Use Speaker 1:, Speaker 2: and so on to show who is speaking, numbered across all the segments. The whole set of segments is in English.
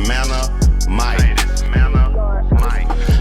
Speaker 1: Mike.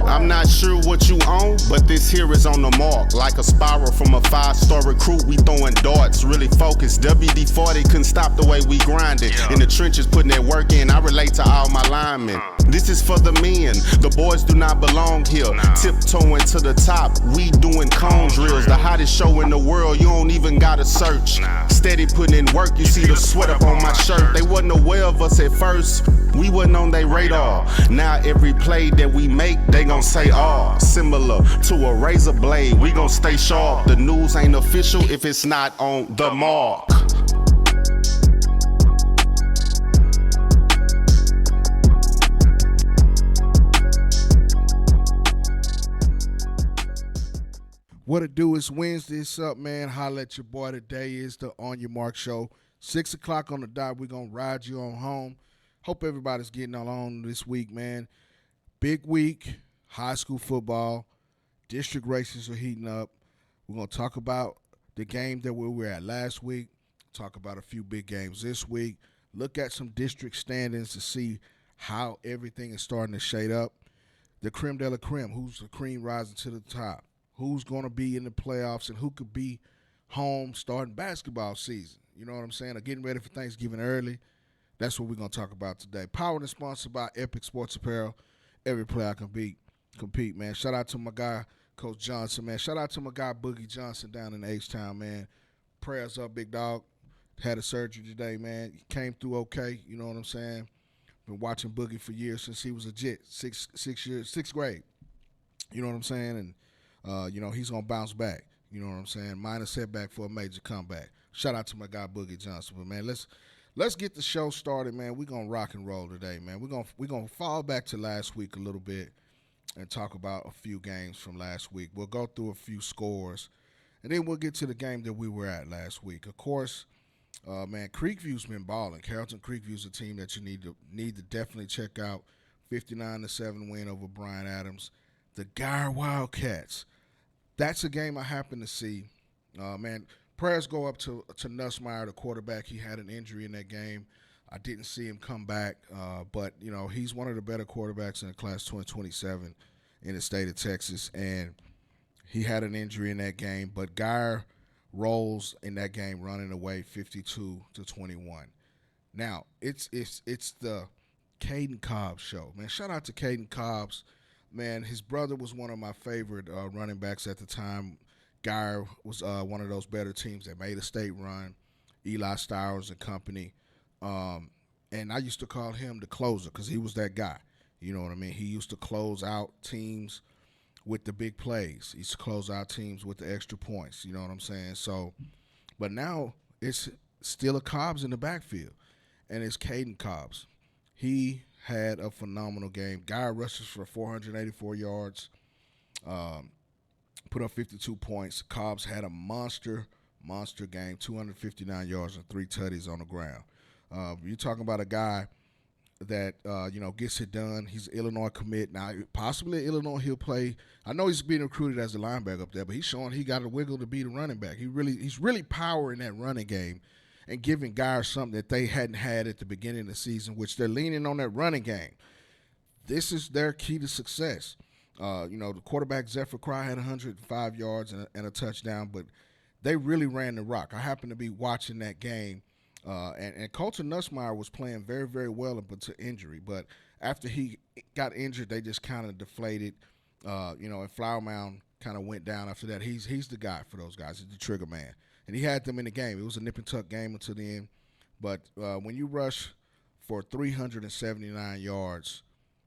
Speaker 1: I'm not sure what you own, but this here is on the mark. Like a spiral from a 5-star recruit, we throwing darts, really focused. WD-40 couldn't stop the way we grind it. In the trenches, putting that work in, I relate to all my linemen. This is for the men, the boys do not belong here. Tiptoeing to the top, we doing cone drills. The hottest show in the world, you don't even gotta search. Steady putting in work, you see the sweat up on my shirt. They wasn't aware of us at first, we wasn't on their radar. Now every play that we make, they gon' say, similar to a razor blade, we gon' stay sharp. The news ain't official if it's not on the mark.
Speaker 2: What it do is Wednesday. It's up, man. Holla at your boy. Today is the On Your Mark show. 6 o'clock on the dot. We're going to ride you on home. Hope everybody's getting along this week, man. Big week. High school football. District races are heating up. We're going to talk about the game that we were at last week. Talk about a few big games this week. Look at some district standings to see how everything is starting to shade up. The creme de la creme. Who's the cream rising to the top? Who's going to be in the playoffs and who could be home starting basketball season. You know what I'm saying? Or getting ready for Thanksgiving early. That's what we're going to talk about today. Powered and sponsored by Epic Sports Apparel. Every player can compete, man. Shout out to my guy, Coach Johnson, man. Shout out to my guy, Boogie Johnson, down in H-Town, man. Prayers up, big dog. Had a surgery today, man. He came through okay. You know what I'm saying? Been watching Boogie for years since he was a jit, sixth grade. You know what I'm saying? And he's going to bounce back. You know what I'm saying? Minor setback for a major comeback. Shout out to my guy, Boogie Johnson. But, man, let's get the show started, man. We're going to rock and roll today, man. We're gonna fall back to last week a little bit and talk about a few games from last week. We'll go through a few scores, and then we'll get to the game that we were at last week. Of course, man, Creekview's been balling. Carrollton Creekview's a team that you need to definitely check out. 59-7 win over Bryan Adams. The Guyer Wildcats. That's a game I happen to see. Man, prayers go up to Nussmeier, the quarterback. He had an injury in that game. I didn't see him come back, but, he's one of the better quarterbacks in the class 2027 in the state of Texas, and he had an injury in that game. But Guyer rolls in that game running away 52-21. Now, it's the Caden Cobbs show. Man, shout out to Caden Cobbs. Man, his brother was one of my favorite running backs at the time. Guyer was one of those better teams that made a state run. Eli Stowers and company. And I used to call him the closer because he was that guy. You know what I mean? He used to close out teams with the big plays. He used to close out teams with the extra points. You know what I'm saying? So, but now it's still a Cobbs in the backfield, and it's Caden Cobbs. He had a phenomenal game. Guy rushes for 484 yards, put up 52 points. Cobbs had a monster game, 259 yards and 3 tutties on the ground. You're talking about a guy that, gets it done. He's an Illinois commit. Now, possibly Illinois he'll play. I know he's being recruited as a linebacker up there, but he's showing he got a wiggle to be the running back. He's really powering that running game and giving Guyer something that they hadn't had at the beginning of the season, which they're leaning on that running game. This is their key to success. The quarterback, Zephyr Cry, had 105 yards and a touchdown, but they really ran the rock. I happened to be watching that game, and Colton Nussmeier was playing very, very well up until injury. But after he got injured, they just kind of deflated, and Flower Mound kind of went down after that. He's the guy for those guys. He's the trigger man. And he had them in the game. It was a nip-and-tuck game until the end. But when you rush for 379 yards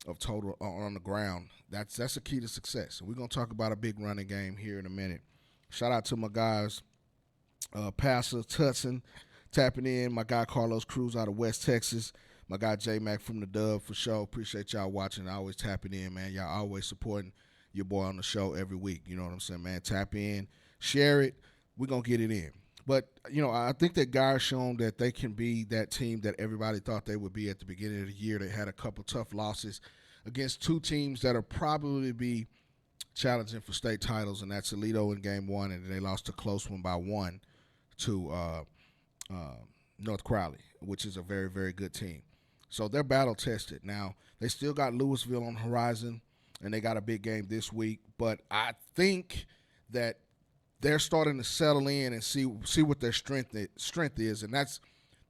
Speaker 2: of total on the ground, that's a key to success. And we're going to talk about a big running game here in a minute. Shout out to my guys, Pastor Tutson tapping in, my guy Carlos Cruz out of West Texas, my guy J-Mac from the Dub for sure. Appreciate y'all watching. I always tapping in, man. Y'all always supporting your boy on the show every week. You know what I'm saying, man? Tap in, share it. We're going to get it in. But, I think that Guyer's shown that they can be that team that everybody thought they would be at the beginning of the year. They had a couple tough losses against two teams that are probably be challenging for state titles, and that's Aledo in game one, and they lost a close one by 1 to North Crowley, which is a very, very good team. So they're battle tested. Now, they still got Louisville on the horizon, and they got a big game this week. But I think that they're starting to settle in and see what their strength is, and that's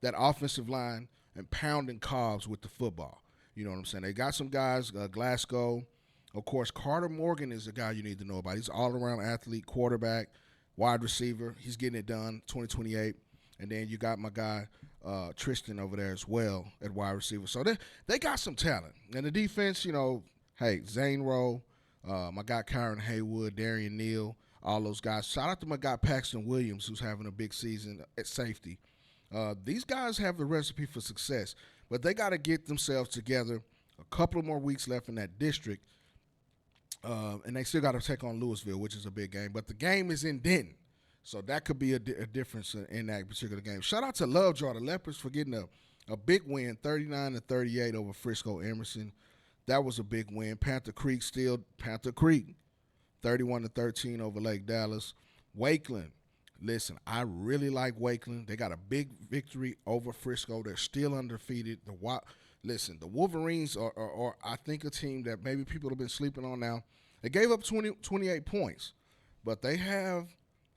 Speaker 2: that offensive line and pounding Cobbs with the football. You know what I'm saying? They got some guys, Glasgow. Of course, Carter Morgan is a guy you need to know about. He's an all-around athlete, quarterback, wide receiver. He's getting it done, 2028. And then you got my guy Tristan over there as well at wide receiver. So they got some talent. And the defense, hey, Zane Rowe, my guy Kyron Haywood, Darian Neal, all those guys. Shout out to my guy Paxton Williams, who's having a big season at safety. These guys have the recipe for success, but they got to get themselves together. A couple of more weeks left in that district, and they still got to take on Louisville, which is a big game. But the game is in Denton, so that could be a difference in that particular game. Shout out to Lovejoy, the Leopards, for getting a big win, 39-38 over Frisco Emerson. That was a big win. Panther Creek, 31-13 over Lake Dallas. Wakeland, listen, I really like Wakeland. They got a big victory over Frisco. They're still undefeated. The Wolverines are I think, a team that maybe people have been sleeping on now. They gave up 28 points, but they have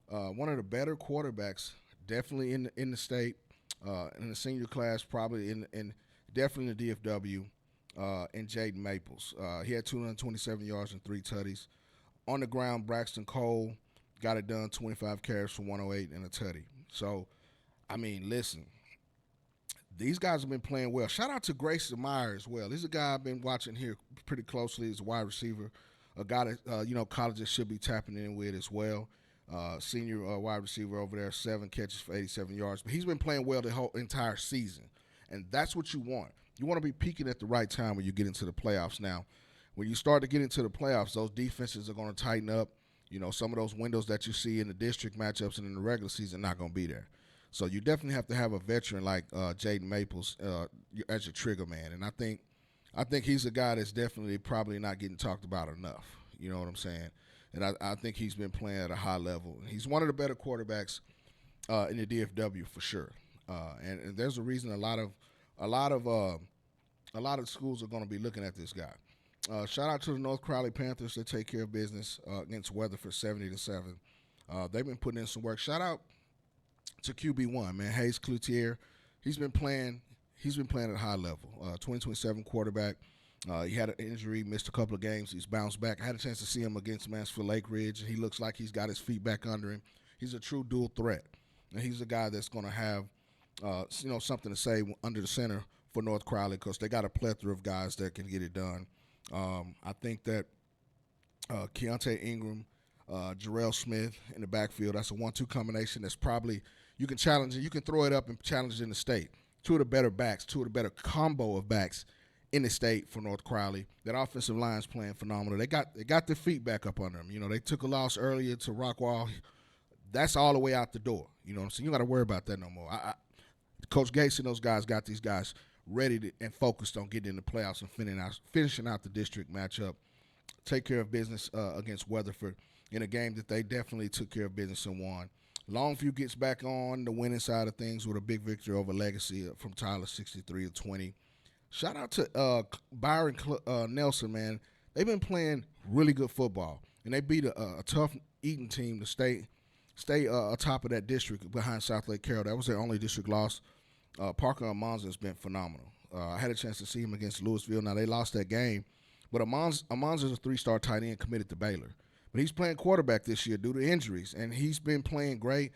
Speaker 2: one of the better quarterbacks, definitely in the state, in the senior class, probably in definitely in the DFW, and Jaden Maples. He had 227 yards and 3 tutties. On the ground, Braxton Cole got it done, 25 carries for 108 and a tutty. So, I mean, listen, these guys have been playing well. Shout out to Grayson Meyer as well. He's a guy I've been watching here pretty closely. He's a wide receiver, a guy that, colleges should be tapping in with as well. Senior wide receiver over there, 7 catches for 87 yards. But he's been playing well the whole entire season, and that's what you want. You want to be peaking at the right time when you get into the playoffs. Now, when you start to get into the playoffs, those defenses are going to tighten up. Some of those windows that you see in the district matchups and in the regular season are not going to be there. So you definitely have to have a veteran like Jaden Maples as your trigger man. And I think he's a guy that's definitely probably not getting talked about enough. You know what I'm saying? And I think he's been playing at a high level. He's one of the better quarterbacks in the DFW for sure. And there's a reason a lot of schools are going to be looking at this guy. Shout out to the North Crowley Panthers. They take care of business against Weatherford 70-7. They've been putting in some work. Shout out to QB1, man, Hayes Cloutier. He's been playing at a high level. 2027 quarterback. He had an injury, missed a couple of games. He's bounced back. I had a chance to see him against Mansfield Lake Ridge, and he looks like he's got his feet back under him. He's a true dual threat, and he's a guy that's going to have something to say under the center for North Crowley because they got a plethora of guys that can get it done. I think that Keontae Ingram, Jarrell Smith in the backfield, that's a 1-2 combination that's probably you can challenge it. You can throw it up and challenge it in the state. Two of the better combo of backs in the state for North Crowley. That offensive line's playing phenomenal. They got their feet back up under them. They took a loss earlier to Rockwall. That's all the way out the door. You know what I'm saying? You got to worry about that no more. Coach Gates and those guys got these guys ready and focused on getting in the playoffs and finishing out the district matchup. Take care of business against Weatherford in a game that they definitely took care of business and won. Longview gets back on the winning side of things with a big victory over Legacy from Tyler, 63-20. Shout out to Byron Nelson, man. They've been playing really good football, and they beat a tough Eaton team to stay atop of that district behind South Lake Carroll. That was their only district loss. Parker Amonza has been phenomenal. I had a chance to see him against Louisville. Now, they lost that game, but Amonza is a 3-star tight end committed to Baylor. But he's playing quarterback this year due to injuries, and he's been playing great.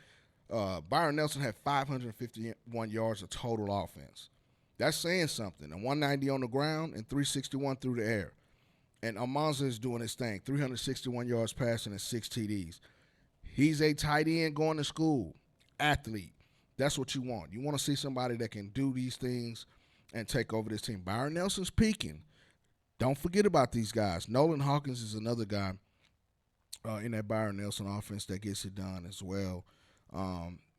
Speaker 2: Byron Nelson had 551 yards of total offense. That's saying something. And 190 on the ground and 361 through the air. And Amonza is doing his thing, 361 yards passing and 6 TDs. He's a tight end going to school, athlete. That's what you want. You want to see somebody that can do these things and take over this team. Byron Nelson's peaking. Don't forget about these guys. Nolan Hawkins is another guy in that Byron Nelson offense that gets it done as well.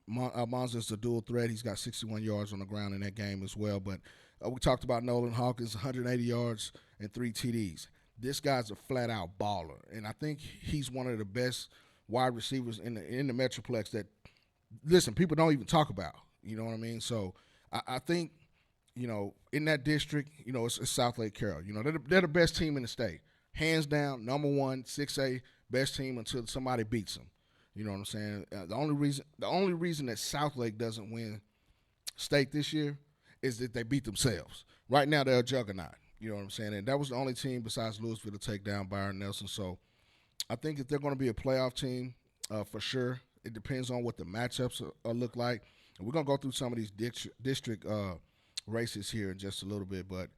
Speaker 2: Monza's a dual threat. He's got 61 yards on the ground in that game as well. But we talked about Nolan Hawkins, 180 yards and 3 TDs. This guy's a flat-out baller, and I think he's one of the best wide receivers in the Metroplex that, listen, people don't even talk about. You know what I mean? So I think, in that district, it's South Lake Carroll. They're the best team in the state, hands down, number one, 6A, best team until somebody beats them. You know what I'm saying? The only reason that South Lake doesn't win state this year is that they beat themselves. Right now, they're a juggernaut. You know what I'm saying? And that was the only team besides Louisville to take down Byron Nelson. So I think that they're going to be a playoff team for sure. It depends on what the matchups look like. And we're going to go through some of these district races here in just a little bit. But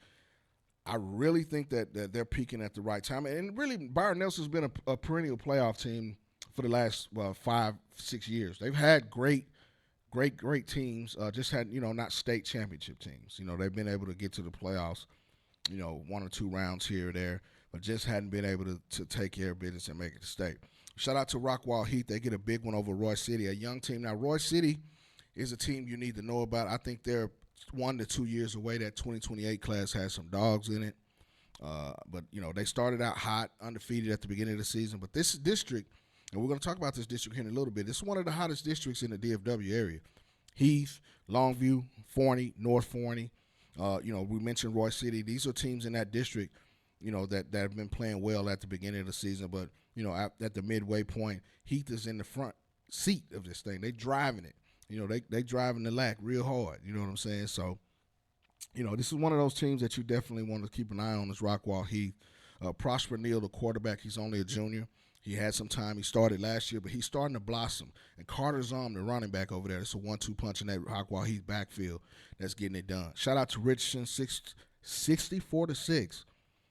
Speaker 2: I really think that they're peaking at the right time. And really, Byron Nelson's been a perennial playoff team for the last 5-6 years. They've had great teams. Just had not state championship teams. They've been able to get to the playoffs. One or two rounds here or there, but just hadn't been able to take care of business and make it to state. Shout out to Rockwall Heath. They get a big one over Roy City, a young team. Now, Roy City is a team you need to know about. I think they're 1 to 2 years away. That 2028 class has some dogs in it. But they started out hot, undefeated at the beginning of the season. But this district, and we're going to talk about this district here in a little bit, this is one of the hottest districts in the DFW area. Heath, Longview, Forney, North Forney. We mentioned Roy City. These are teams in that district, that have been playing well at the beginning of the season. But, at the midway point, Heath is in the front seat of this thing. They driving it. They driving the lack real hard. You know what I'm saying? So, this is one of those teams that you definitely want to keep an eye on is Rockwall Heath. Prosper Neal, the quarterback, he's only a junior. He had some time. He started last year, but he's starting to blossom. And Carter Zom, the running back over there, it's a 1-2 punch in that Rockwall Heath backfield that's getting it done. Shout out to Richardson, 64-6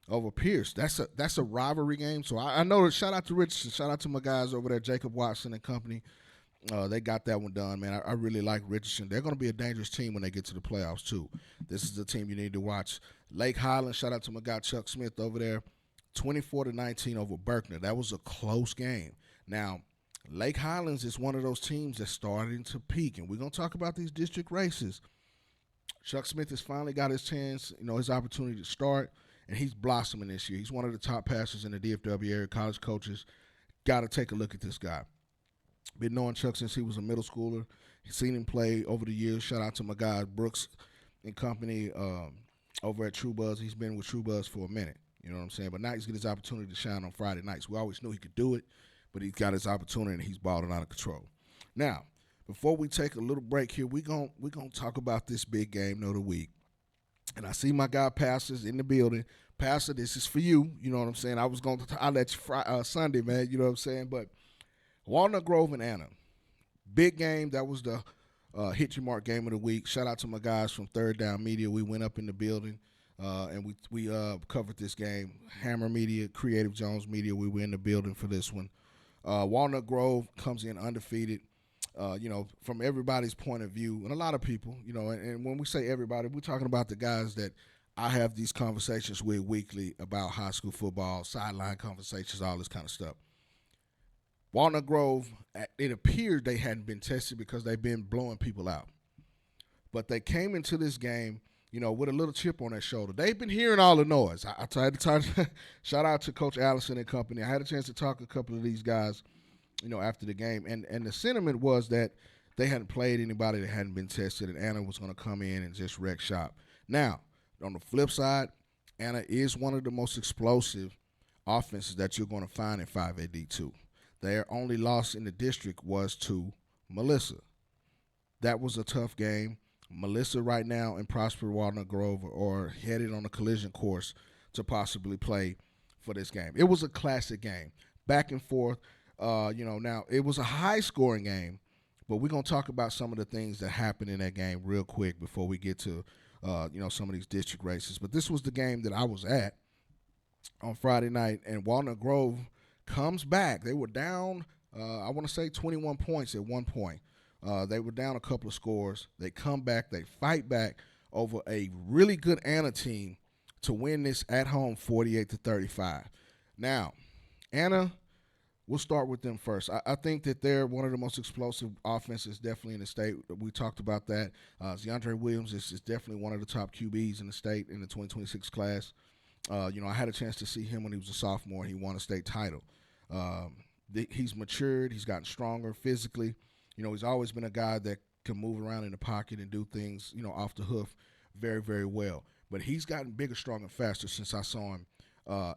Speaker 2: over Pierce. That's a rivalry game. So I know that. Shout out to Richardson. Shout out to my guys over there, Jacob Watson and company. They got that one done, man. I really like Richardson. They're going to be a dangerous team when they get to the playoffs, too. This is the team you need to watch. Lake Highland, shout out to my guy Chuck Smith over there. 24-19 over Berkner. That was a close game. Now, Lake Highlands is one of those teams that's starting to peak, and we're going to talk about these district races. Chuck Smith has finally got his chance, his opportunity to start, and he's blossoming this year. He's one of the top passers in the DFW area. College coaches got to take a look at this guy. Been knowing Chuck since he was a middle schooler. He's seen him play over the years. Shout out to my guy Brooks and company over at True Buzz. He's been with True Buzz for a minute. You know what I'm saying? But now he's getting his opportunity to shine on Friday nights. We always knew he could do it, but he's got his opportunity and he's balling out of control. Now, before we take a little break here, we're gonna talk about this big game of the week. And I see my guy Pastor's in the building. Pastor, this is for you. You know what I'm saying? I'll let you Sunday, man. You know what I'm saying? But Walnut Grove and Anna, big game. That was the Hit Your Mark game of the week. Shout out to my guys from Third Down Media. We went up in the building. And we covered this game. Hammer Media, Creative Jones Media, we were in the building for this one. Walnut Grove comes in undefeated, from everybody's point of view, and a lot of people, and when we say everybody, we're talking about the guys that I have these conversations with weekly about high school football, sideline conversations, all this kind of stuff. Walnut Grove, it appeared they hadn't been tested because they've been blowing people out. But they came into this game with a little chip on their shoulder. They've been hearing all the noise. I tried to shout out to Coach Allison and company. I had a chance to talk to a couple of these guys, after the game. And the sentiment was that they hadn't played anybody that hadn't been tested, and Anna was going to come in and just wreck shop. Now, on the flip side, Anna is one of the most explosive offenses that you're going to find in 5AD2. Their only loss in the district was to Melissa. That was a tough game. Melissa right now and Prosper Walnut Grove are headed on a collision course to possibly play for this game. It was a classic game, back and forth. Now it was a high-scoring game, but we're going to talk about some of the things that happened in that game real quick before we get to, some of these district races. But this was the game that I was at on Friday night, and Walnut Grove comes back. They were down, I want to say 21 points at one point. They were down a couple of scores. They come back. They fight back over a really good Anna team to win this at home 48-35. Now, Anna, we'll start with them first. I think that they're one of the most explosive offenses definitely in the state. We talked about that. DeAndre Williams is definitely one of the top QBs in the state in the 2026 class. I had a chance to see him when he was a sophomore. He won a state title. He's matured. He's gotten stronger physically. He's always been a guy that can move around in the pocket and do things, off the hoof very, very well. But he's gotten bigger, stronger, and faster since I saw him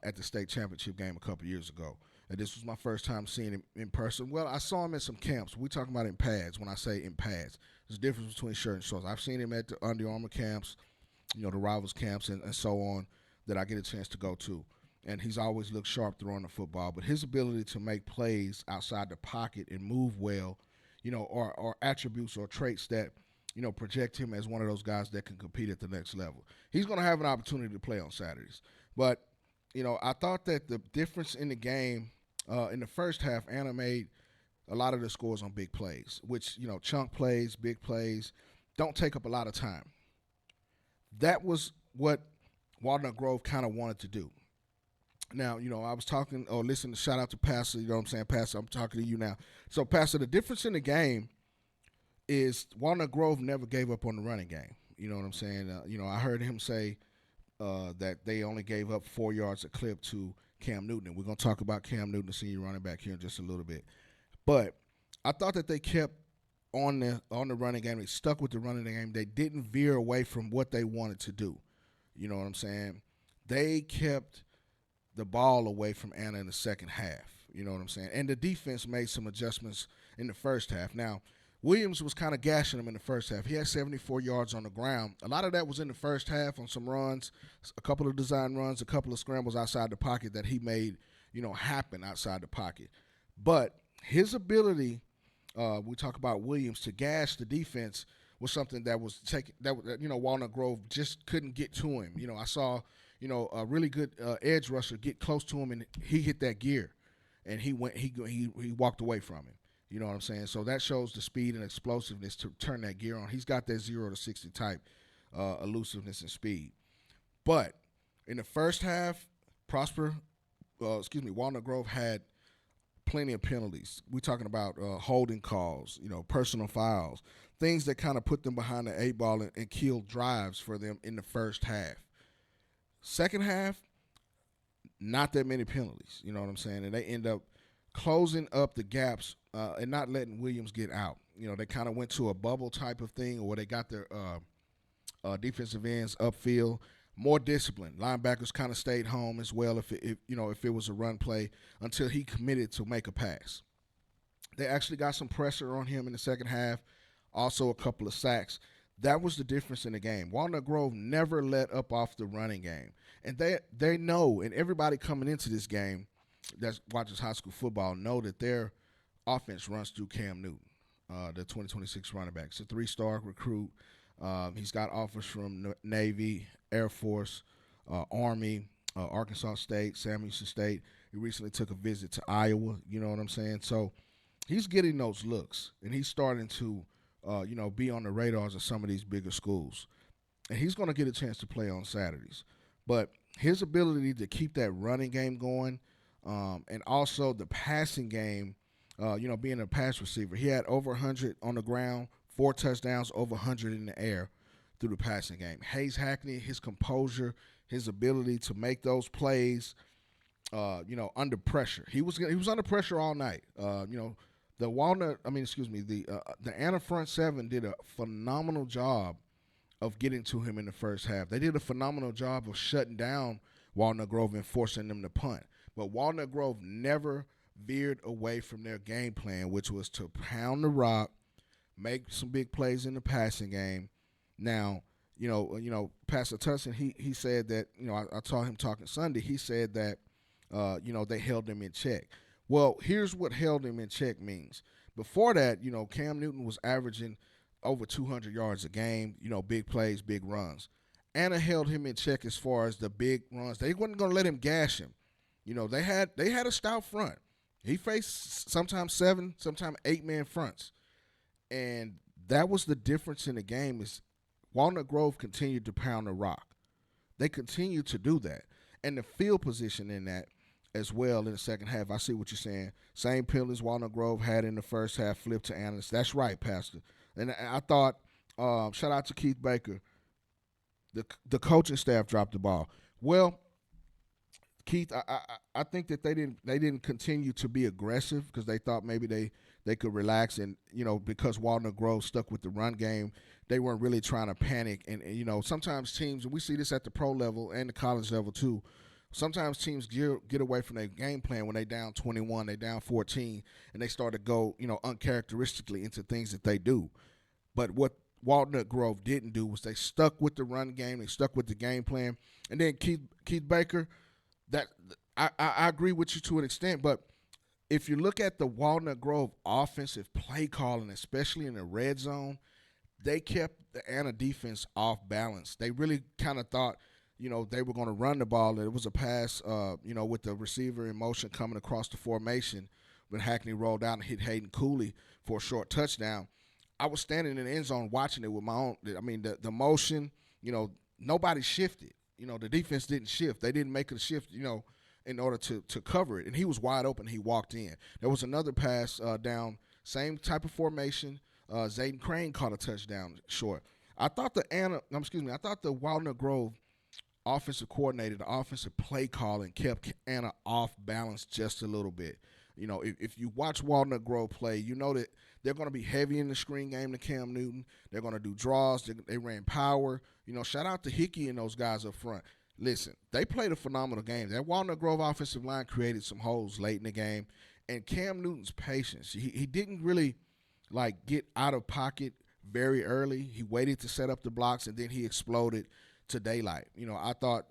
Speaker 2: at the state championship game a couple years ago. And this was my first time seeing him in person. Well, I saw him at some camps. We're talking about in pads. When I say in pads, there's a difference between shirt and shorts. I've seen him at the Under Armour camps, the Rivals camps, and so on that I get a chance to go to. And he's always looked sharp throwing the football. But his ability to make plays outside the pocket and move well, are attributes or traits that, project him as one of those guys that can compete at the next level. He's going to have an opportunity to play on Saturdays. But, I thought that the difference in the game in the first half, Anna made a lot of the scores on big plays, which, chunk plays, big plays, don't take up a lot of time. That was what Walnut Grove kind of wanted to do. Now, I was talking or listening, shout out to Pastor, you know what I'm saying? Pastor, I'm talking to you now. So, Pastor, the difference in the game is Walnut Grove never gave up on the running game. You know what I'm saying? I heard him say that they only gave up 4 yards a clip to Cam Newton. And we're going to talk about Cam Newton, the senior running back, here in just a little bit. But I thought that they kept on the running game. They stuck with the running game. They didn't veer away from what they wanted to do. You know what I'm saying? They kept the ball away from Anna in the second half. You know what I'm saying? And the defense made some adjustments in the first half. Now, Williams was kind of gashing him in the first half. He had 74 yards on the ground. A lot of that was in the first half on some runs, a couple of design runs, a couple of scrambles outside the pocket that he made, happen outside the pocket. But his ability, we talk about Williams, to gash the defense was something that was taking that Walnut Grove just couldn't get to him. I saw a really good edge rusher get close to him, and he hit that gear, and he walked away from him. You know what I'm saying? So that shows the speed and explosiveness to turn that gear on. He's got that 0 to 60 type elusiveness and speed. But in the first half, Walnut Grove had plenty of penalties. We're talking about holding calls, personal fouls, things that kind of put them behind the 8 ball and killed drives for them in the first half. Second half, not that many penalties. You know what I'm saying? And they end up closing up the gaps and not letting Williams get out. They kind of went to a bubble type of thing where they got their defensive ends upfield, more disciplined. Linebackers kind of stayed home as well if it was a run play until he committed to make a pass. They actually got some pressure on him in the second half, also a couple of sacks. That was the difference in the game. Walnut Grove never let up off the running game. And they know, and everybody coming into this game that watches high school football know that their offense runs through Cam Newton, the 2026 running back. It's a 3-star recruit. He's got offers from Navy, Air Force, Army, Arkansas State, Sam Houston State. He recently took a visit to Iowa. You know what I'm saying? So he's getting those looks, and he's starting to, be on the radars of some of these bigger schools. And he's going to get a chance to play on Saturdays. But his ability to keep that running game going, and also the passing game, being a pass receiver. He had over 100 on the ground, 4 touchdowns, over 100 in the air through the passing game. Hayes Hackney, his composure, his ability to make those plays, under pressure. He was under pressure all night. The Anna front seven did a phenomenal job of getting to him in the first half. They did a phenomenal job of shutting down Walnut Grove and forcing them to punt. But Walnut Grove never veered away from their game plan, which was to pound the rock, make some big plays in the passing game. Now, Pastor Tussin, he said that, I saw him talking Sunday. He said that, they held him in check. Well, here's what held him in check means. Before that, Cam Newton was averaging over 200 yards a game, big plays, big runs. Anna held him in check as far as the big runs. They wasn't going to let him gash him. They had a stout front. He faced sometimes 7, sometimes 8-man fronts. And that was the difference in the game is Walnut Grove continued to pound the rock. They continued to do that. And the field position in that as well in the second half, I see what you're saying. Same penalties Walnut Grove had in the first half flipped to Anna's. That's right, Pastor. And I thought, shout out to Keith Baker, the coaching staff dropped the ball. Well, Keith, I think that they didn't continue to be aggressive because they thought maybe they they could relax. And because Walnut Grove stuck with the run game, they weren't really trying to panic. And sometimes teams, and we see this at the pro level and the college level too. Sometimes teams get away from their game plan when they down 21, they down 14, and they start to go uncharacteristically into things that they do. But what Walnut Grove didn't do was they stuck with the run game, they stuck with the game plan, and then Keith Baker, that I agree with you to an extent, but if you look at the Walnut Grove offensive play calling, especially in the red zone, they kept the Anna defense off balance. They really kind of thought, they were going to run the ball. It was a pass, with the receiver in motion coming across the formation when Hackney rolled out and hit Hayden Cooley for a short touchdown. I was standing in the end zone watching it with my own. I mean, the motion, nobody shifted. The defense didn't shift. They didn't make a shift, in order to cover it. And he was wide open. He walked in. There was another pass down, same type of formation. Zayden Crane caught a touchdown short. I thought the Walnut Grove offensive coordinator, the offensive play calling kept Anna off balance just a little bit. If you watch Walnut Grove play, you know that they're going to be heavy in the screen game to Cam Newton. They're going to do draws. They ran power. Shout out to Hickey and those guys up front. Listen, they played a phenomenal game. That Walnut Grove offensive line created some holes late in the game. And Cam Newton's patience, he didn't really, get out of pocket very early. He waited to set up the blocks, and then he exploded to daylight. I thought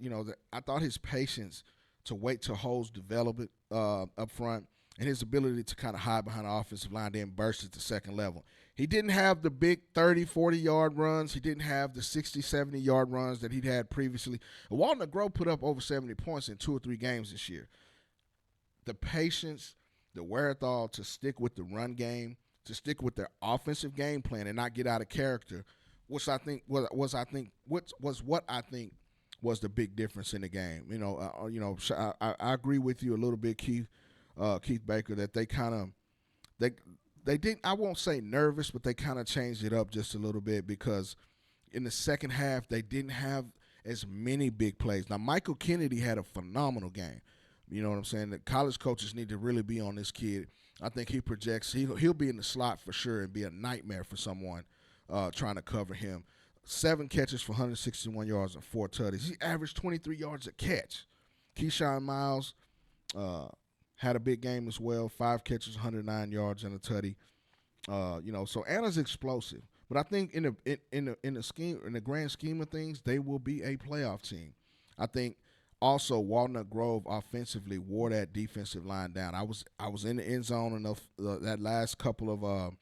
Speaker 2: his patience to wait till holes develop it up front, and his ability to kind of hide behind the offensive line, then burst at the second level. He didn't have the big 30, 40-yard runs. He didn't have the 60, 70-yard runs that he'd had previously. Walnut Grove put up over 70 points in 2 or 3 games this year. The patience, the wherewithal to stick with the run game, to stick with their offensive game plan and not get out of character, which I think was what I think was the big difference in the game. I agree with you a little bit, Keith Baker, that they didn't. I won't say nervous, but they kind of changed it up just a little bit because in the second half they didn't have as many big plays. Now Michael Kennedy had a phenomenal game. You know what I'm saying? The college coaches need to really be on this kid. I think he projects he'll be in the slot for sure and be a nightmare for someone trying to cover him. 7 catches for 161 yards and 4 tutties. He averaged 23 yards a catch. Keyshawn Miles had a big game as well. 5 catches, 109 yards and a tutty. So Anna's explosive, but I think in the grand scheme of things, they will be a playoff team. I think also Walnut Grove offensively wore that defensive line down. I was in the end zone enough that last couple of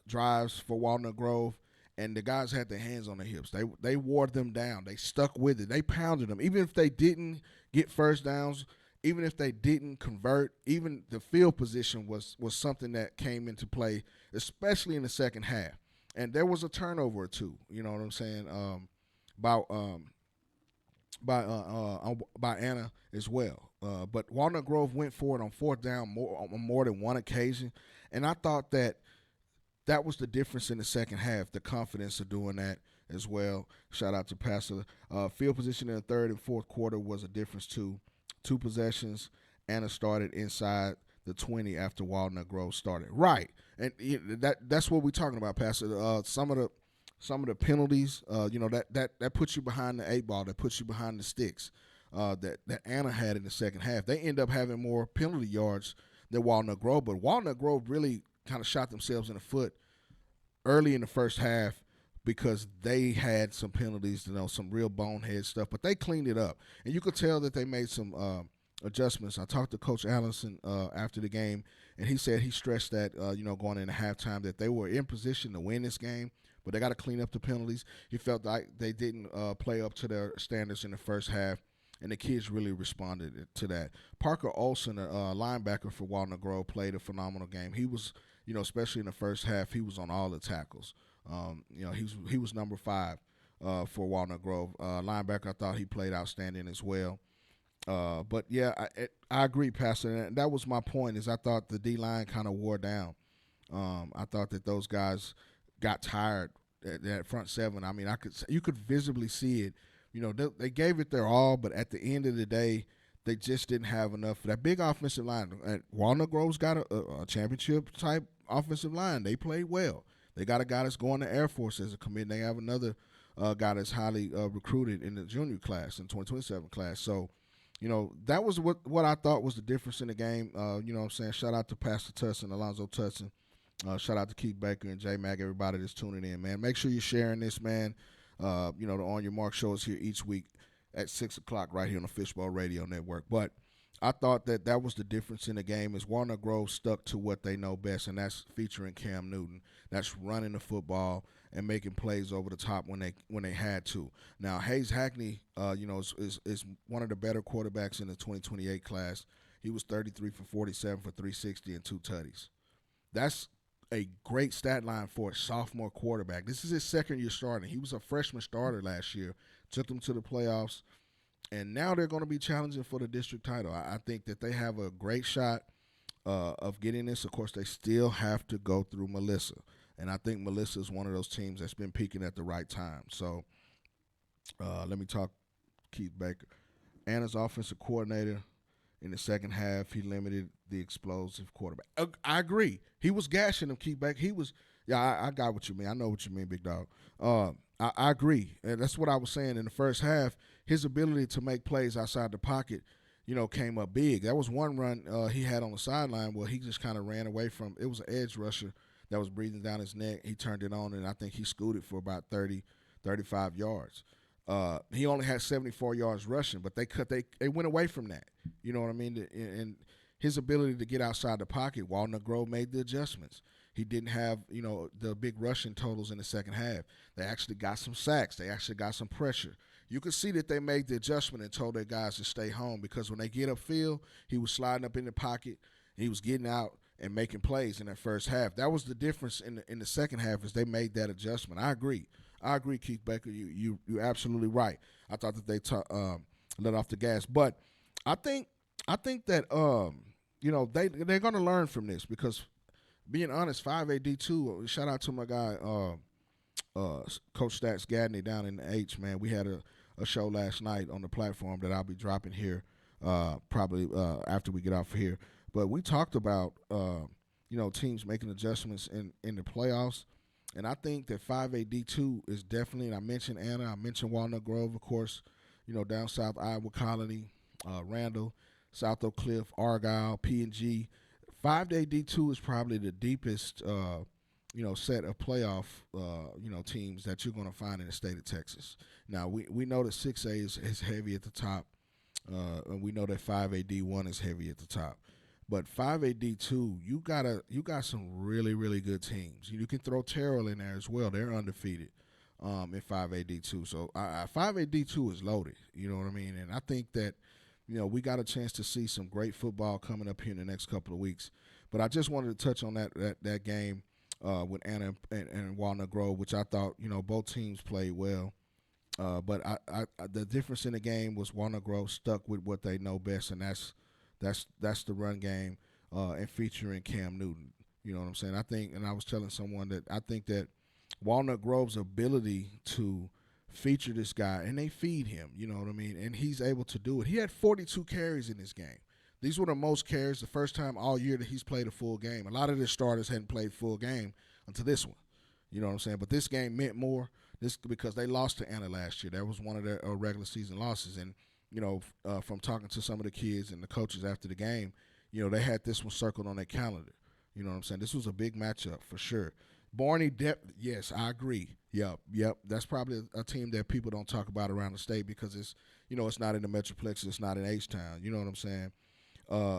Speaker 2: drives for Walnut Grove, and the guys had their hands on their hips. They wore them down. They stuck with it. They pounded them. Even if they didn't get first downs, even if they didn't convert, even the field position was something that came into play, especially in the second half. And there was a turnover or two, you know what I'm saying, by Anna as well. But Walnut Grove went for it on fourth down on more than one occasion. And I thought that was the difference in the second half, the confidence of doing that as well. Shout out to Pastor. Field position in the third and fourth quarter was a difference too. 2 possessions. Anna started inside the 20 after Walnut Grove started. Right, and that's what we're talking about, Pastor. Some of the penalties, that puts you behind the 8 ball, that puts you behind the sticks. That Anna had in the second half. They end up having more penalty yards than Walnut Grove, but Walnut Grove really kind of shot themselves in the foot early in the first half because they had some penalties, some real bonehead stuff, but they cleaned it up. And you could tell that they made some adjustments. I talked to Coach Allison after the game, and he said he stressed that, going into halftime that they were in position to win this game, but they got to clean up the penalties. He felt like they didn't play up to their standards in the first half, and the kids really responded to that. Parker Olson, a linebacker for Walnut Grove, played a phenomenal game. He was, especially in the first half, he was on all the tackles. He was number 5 for Walnut Grove. Linebacker, I thought he played outstanding as well. But yeah, I agree, Pastor. And that was my point. Is I thought the D-line kind of wore down. I thought that those guys got tired at that front 7. You could visibly see it. They gave it their all, but at the end of the day, They just didn't have enough. That big offensive line. And Walnut Grove's got a championship type offensive line. They played well. They got a guy that's going to Air Force as a commit. They have another guy that's highly recruited in the junior class, in 2027 class. So, that was what I thought was the difference in the game. You know what I'm saying? Shout out to Pastor Tussin, Alonzo Tussin. Shout out to Keith Baker and J Mac, everybody that's tuning in, man. Make sure you're sharing this, man. The On Your Mark show is here each week at 6 o'clock right here on the Fishbowl Radio Network. But I thought that was the difference in the game is Walnut Grove stuck to what they know best, and that's featuring Cam Newton. That's running the football and making plays over the top when they had to. Now, Hayes Hackney, is one of the better quarterbacks in the 2028 class. He was 33 for 47 for 360 and 2 tutties. That's a great stat line for a sophomore quarterback. This is his second year starting. He was a freshman starter last year, took them to the playoffs, and now they're going to be challenging for the district title. I think that they have a great shot of getting this. Of course, they still have to go through Melissa, and I think Melissa is one of those teams that's been peaking at the right time. So let me talk Keith Baker. Anna's offensive coordinator. In the second half, he limited the explosive quarterback. I agree. He was gashing him, Keith Baker. I got what you mean. I know what you mean, big dog. I agree. And that's what I was saying in the first half. His ability to make plays outside the pocket, came up big. That was one run he had on the sideline where he just kind of ran away from. It was an edge rusher that was breathing down his neck. He turned it on, and I think he scooted for about 30, 35 yards. He only had 74 yards rushing, but they went away from that. You know what I mean? And his ability to get outside the pocket, Walnut Grove made the adjustments. He didn't have, the big rushing totals in the second half. They actually got some sacks. They actually got some pressure. You could see that they made the adjustment and told their guys to stay home because when they get upfield, he was sliding up in the pocket. He was getting out and making plays in that first half. That was the difference in the second half is they made that adjustment. I agree, Keith Baker. You're absolutely right. I thought that they let off the gas, but I think that they're going to learn from this because, being honest, 5AD2. Shout out to my guy Coach Stats Gadney down in the H. Man, we had a show last night on the platform that I'll be dropping here probably after we get off here. But we talked about teams making adjustments in the playoffs. And I think that 5AD2 is definitely, and I mentioned Anna, I mentioned Walnut Grove, of course, down south, Iowa Colony, Randall, South Oak Cliff, Argyle, P&G. 5AD2 is probably the deepest, set of playoff, teams that you're going to find in the state of Texas. Now, we know that 6A is heavy at the top, and we know that 5AD1 is heavy at the top. But 5AD2, you got some really, really good teams. You can throw Terrell in there as well. They're undefeated in 5AD2. So 5AD2 is loaded. You know what I mean? And I think that, we got a chance to see some great football coming up here in the next couple of weeks. But I just wanted to touch on that game with Anna and Walnut Grove, which I thought, both teams played well. But the difference in the game was Walnut Grove stuck with what they know best, and that's the run game and featuring Cam Newton. You know what I'm saying? I think, and I was telling someone that I think that Walnut Grove's ability to feature this guy, and they feed him, you know what I mean? And he's able to do it. He had 42 carries in this game. These were the most carries the first time all year that he's played a full game. A lot of the starters hadn't played full game until this one. You know what I'm saying? But this game meant more because they lost to Anna last year. That was one of their regular season losses. And, from talking to some of the kids and the coaches after the game, they had this one circled on their calendar. You know what I'm saying? This was a big matchup for sure. Barney Depp, yes, I agree. Yep. That's probably a team that people don't talk about around the state because it's, it's not in the Metroplex, it's not in H-Town. You know what I'm saying?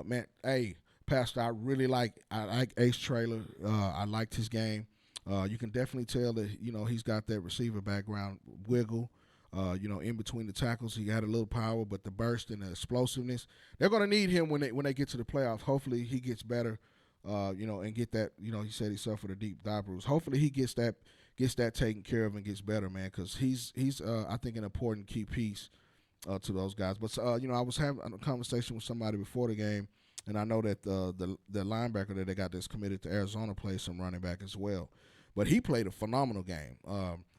Speaker 2: Man, hey, Pastor, I like Ace Trailer. I liked his game. You can definitely tell that, he's got that receiver background, wiggle. In between the tackles, he had a little power, but the burst and the explosiveness, they're going to need him when they get to the playoffs. Hopefully he gets better, and get that, he said he suffered a deep thigh bruise. Hopefully he gets that taken care of and gets better, man, because he's I think, an important key piece to those guys. But, I was having a conversation with somebody before the game, and I know that the linebacker that they got that's committed to Arizona plays some running back as well. But he played a phenomenal game.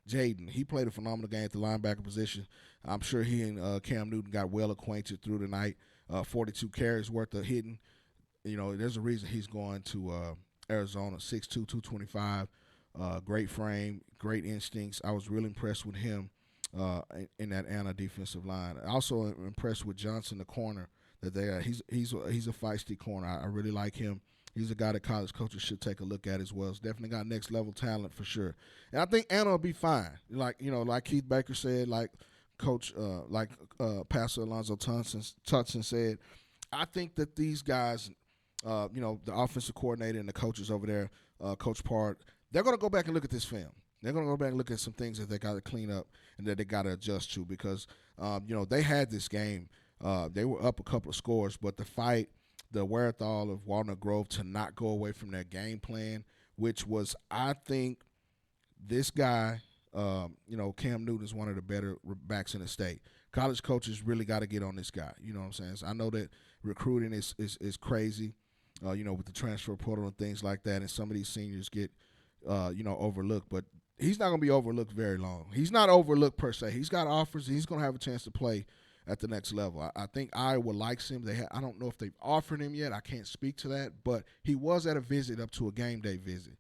Speaker 2: Jaden, he played a phenomenal game at the linebacker position. I'm sure he and Cam Newton got well acquainted through the night. 42 carries worth of hitting. There's a reason he's going to Arizona, 6'2", 225. Great frame, great instincts. I was really impressed with him in that Anna defensive line. Also impressed with Johnson, the corner that they are. He's a feisty corner. I really like him. He's a guy that college coaches should take a look at as well. He's definitely got next level talent for sure. And I think Anna will be fine. Like Keith Baker said, like Coach, Pastor Alonzo Tunson said. I think that these guys, the offensive coordinator and the coaches over there, Coach Part, they're going to go back and look at this film. They're going to go back and look at some things that they got to clean up and that they got to adjust to because, they had this game. They were up a couple of scores, but the wherewithal of Walnut Grove to not go away from their game plan, which was, I think, this guy, Cam Newton is one of the better backs in the state. College coaches really got to get on this guy. You know what I'm saying? So I know that recruiting is crazy, with the transfer portal and things like that, and some of these seniors get, overlooked. But he's not going to be overlooked very long. He's not overlooked per se. He's got offers. And he's going to have a chance to play at the next level. I think Iowa likes him. I don't know if they've offered him yet. I can't speak to that. But he was at a visit up to a game day visit.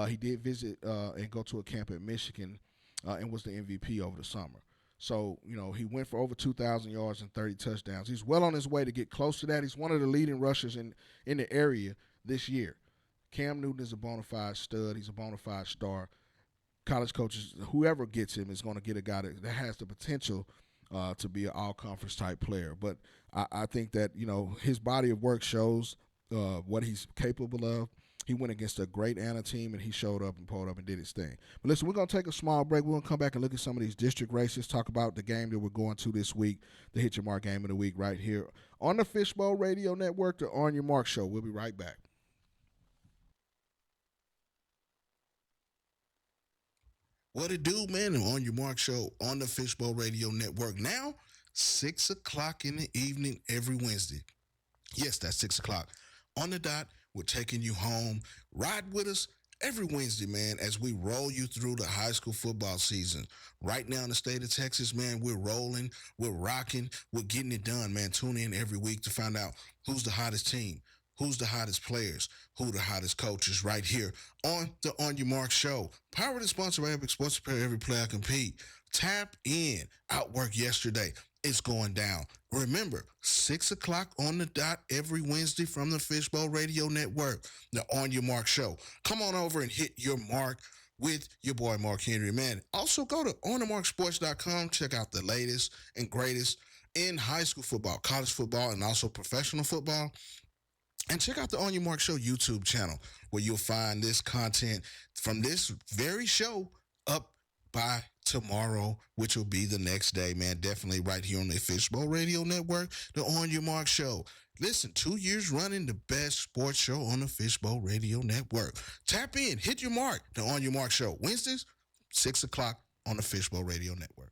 Speaker 2: He did visit and go to a camp at Michigan and was the MVP over the summer. So, he went for over 2,000 yards and 30 touchdowns. He's well on his way to get close to that. He's one of the leading rushers in the area this year. Cam Newton is a bona fide stud. He's a bona fide star. College coaches, whoever gets him is going to get a guy that has the potential to be an all-conference type player. But I think that, his body of work shows what he's capable of. He went against a great Anna team, and he showed up and pulled up and did his thing. But listen, we're going to take a small break. We're going to come back and look at some of these district races, talk about the game that we're going to this week, the Hit Your Mark Game of the Week right here on the Fishbowl Radio Network, the On Your Mark Show. We'll be right back. What it do, man? On Your Mark Show on the Fishbowl Radio Network. Now, 6 o'clock in the evening every Wednesday. Yes, that's 6 o'clock. On the dot, we're taking you home. Ride with us every Wednesday, man, as we roll you through the high school football season. Right now in the state of Texas, man, we're rolling, we're rocking, we're getting it done, man. Tune in every week to find out who's the hottest team, who's the hottest players, who the hottest coaches right here on the On Your Mark Show. Powered and sponsored by Epic Sports Apparel, every player compete. Tap in. Outwork yesterday. It's going down. Remember, 6 o'clock on the dot every Wednesday from the Fishbowl Radio Network, the On Your Mark Show. Come on over and hit your mark with your boy Mark Henry, man. Also, go to onthemarksports.com. Check out the latest and greatest in high school football, college football, and also professional football. And check out the On Your Mark Show YouTube channel, where you'll find this content from this very show up by tomorrow, which will be the next day, man. Definitely right here on the Fishbowl Radio Network, the On Your Mark Show. Listen, 2 years running the best sports show on the Fishbowl Radio Network. Tap in, hit your mark, the On Your Mark Show. Wednesdays, 6 o'clock on the Fishbowl Radio Network.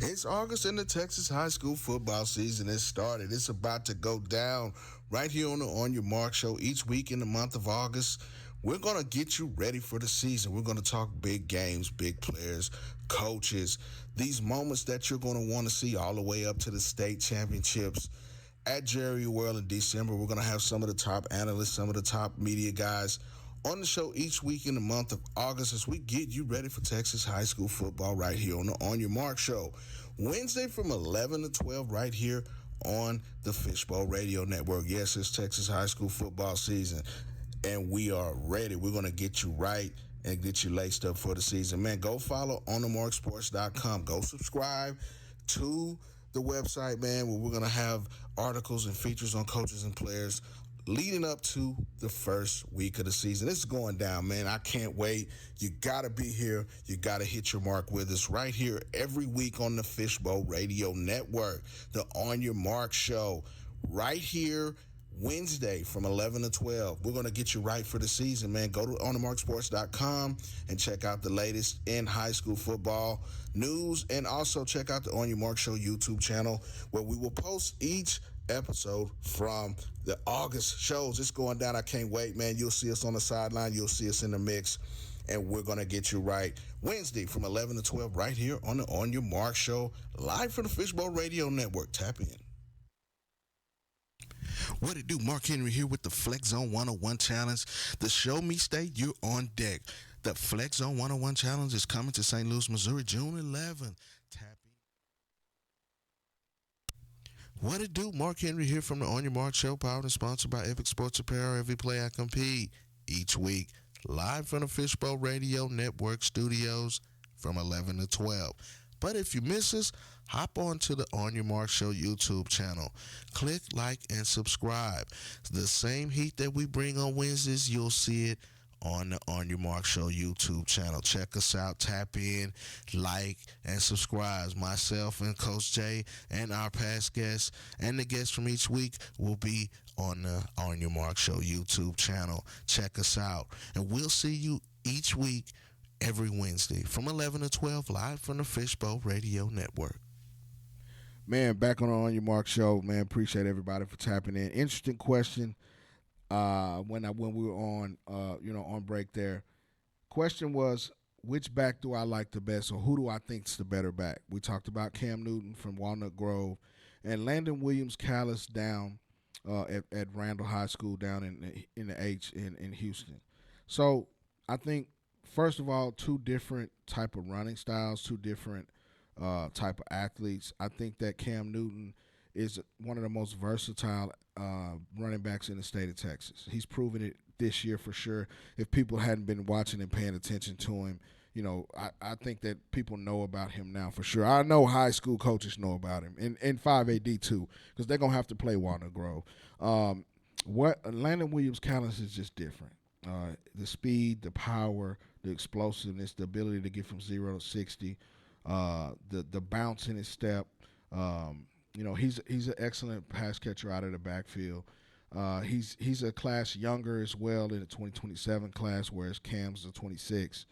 Speaker 2: It's August and the Texas high school football season has started. It's about to go down right here on the On Your Mark Show each week in the month of August. We're going to get you ready for the season. We're going to talk big games, big players, coaches, these moments that you're going to want to see all the way up to the state championships at Jerry World in December. We're going to have some of the top analysts, some of the top media guys on the show each week in the month of August as we get you ready for Texas high school football right here on the On Your Mark Show. Wednesday from 11 to 12 right here on the Fishbowl Radio Network. Yes, it's Texas high school football season, and we are ready. We're going to get you right and get you laced up for the season. Man, go follow onthemarksports.com. Go subscribe to the website, man, where we're going to have articles and features on coaches and players leading up to the first week of the season. This is going down, man. I can't wait. You got to be here. You got to hit your mark with us right here every week on the Fishbowl Radio Network, the On Your Mark Show, right here Wednesday from 11 to 12. We're going to get you right for the season, man. Go to onthemarksports.com and check out the latest in high school football news, and also check out the On Your Mark Show YouTube channel, where we will post each episode from the August shows. It's going down. I can't wait, man. You'll see us on the sideline. You'll see us in the mix, and we're going to get you right Wednesday from 11 to 12 right here on the On Your Mark Show, live from the Fishbowl Radio Network. Tap in. What it do? Mark Henry here with the Flex Zone 101 Challenge. The Show Me State, you're on deck. The Flex Zone 101 Challenge is coming to St. Louis, Missouri, June 11th. Tap in. What it do? Mark Henry here from the On Your Mark Show, powered and sponsored by Epic Sports Apparel. Every play I compete, each week, live from the Fishbowl Radio Network studios from 11 to 12. But if you miss us, hop on to the On Your Mark Show YouTube channel. Click, like, and subscribe. The same heat that we bring on Wednesdays, you'll see it on the On Your Mark Show YouTube channel. Check us out, tap in, like, and subscribe. Myself and Coach Jay and our past guests and the guests from each week will be on the On Your Mark Show YouTube channel. Check us out. And we'll see you each week, every Wednesday from 11 to 12, live from the Fishbowl Radio Network. Man, back on Your Mark Show, man. Appreciate everybody for tapping in. Interesting question. When we were on on break there, question was, which back do I like the best, or who do I think's the better back? We talked about Cam Newton from Walnut Grove and Landon Williams Callis down at Randall High School down in the H in Houston. So I think, first of all, two different type of running styles, two different type of athletes. I think that Cam Newton is one of the most versatile running backs in the state of Texas. He's proven it this year for sure. If people hadn't been watching and paying attention to him, I think that people know about him now for sure. I know high school coaches know about him, and 5AD too, because they're going to have to play Walnut Grove. What Landon Williams Callis is just different. The speed, the power, the explosiveness, the ability to get from 0 to 60, the bounce in his step. He's an excellent pass catcher out of the backfield. He's a class younger as well, in the 2027 class, whereas Cam's the 26.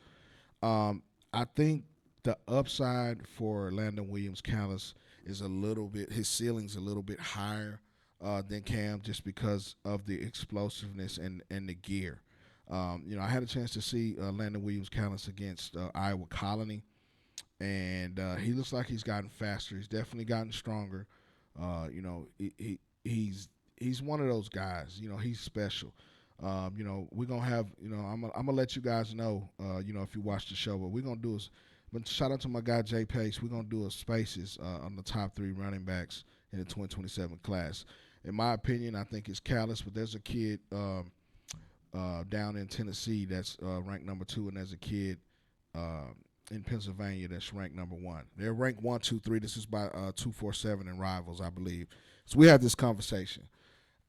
Speaker 2: I think the upside for Landon Williams Callis is his ceiling's a little bit higher than Cam, just because of the explosiveness and the gear. I had a chance to see Landon Williams Callis against Iowa Colony, and he looks like he's gotten faster. He's definitely gotten stronger. He's one of those guys. He's special. We're gonna have. I'm gonna let you guys know. If you watch the show, but we're gonna do is. But shout out to my guy Jay Pace. We're gonna do a spaces on the top 3 running backs in the 2027 class. In my opinion, I think it's Callis, but there's a kid down in Tennessee that's ranked number 2, and there's a kid in Pennsylvania that's ranked number 1. They're ranked 1, 2, 3. This is by 247 and Rivals, I believe. So we had this conversation,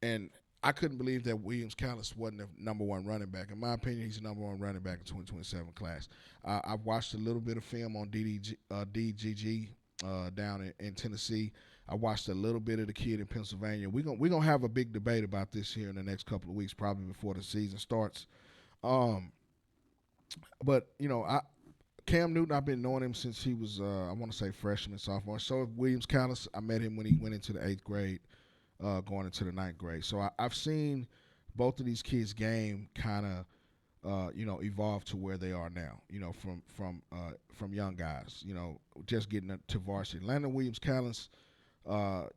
Speaker 2: and I couldn't believe that Williams Callis wasn't the number 1 running back. In my opinion, he's the number 1 running back in 2027 class. I've watched a little bit of film on DGG down in Tennessee. I watched a little bit of the kid in Pennsylvania. We're gonna have a big debate about this here in the next couple of weeks, probably before the season starts. But Cam Newton, I've been knowing him since he was I want to say freshman, sophomore. So Williams Callis, I met him when he went into the 8th grade, going into the 9th grade. So I've seen both of these kids' game kind of evolve to where they are now. From young guys, just getting to varsity. Landon Williams Callis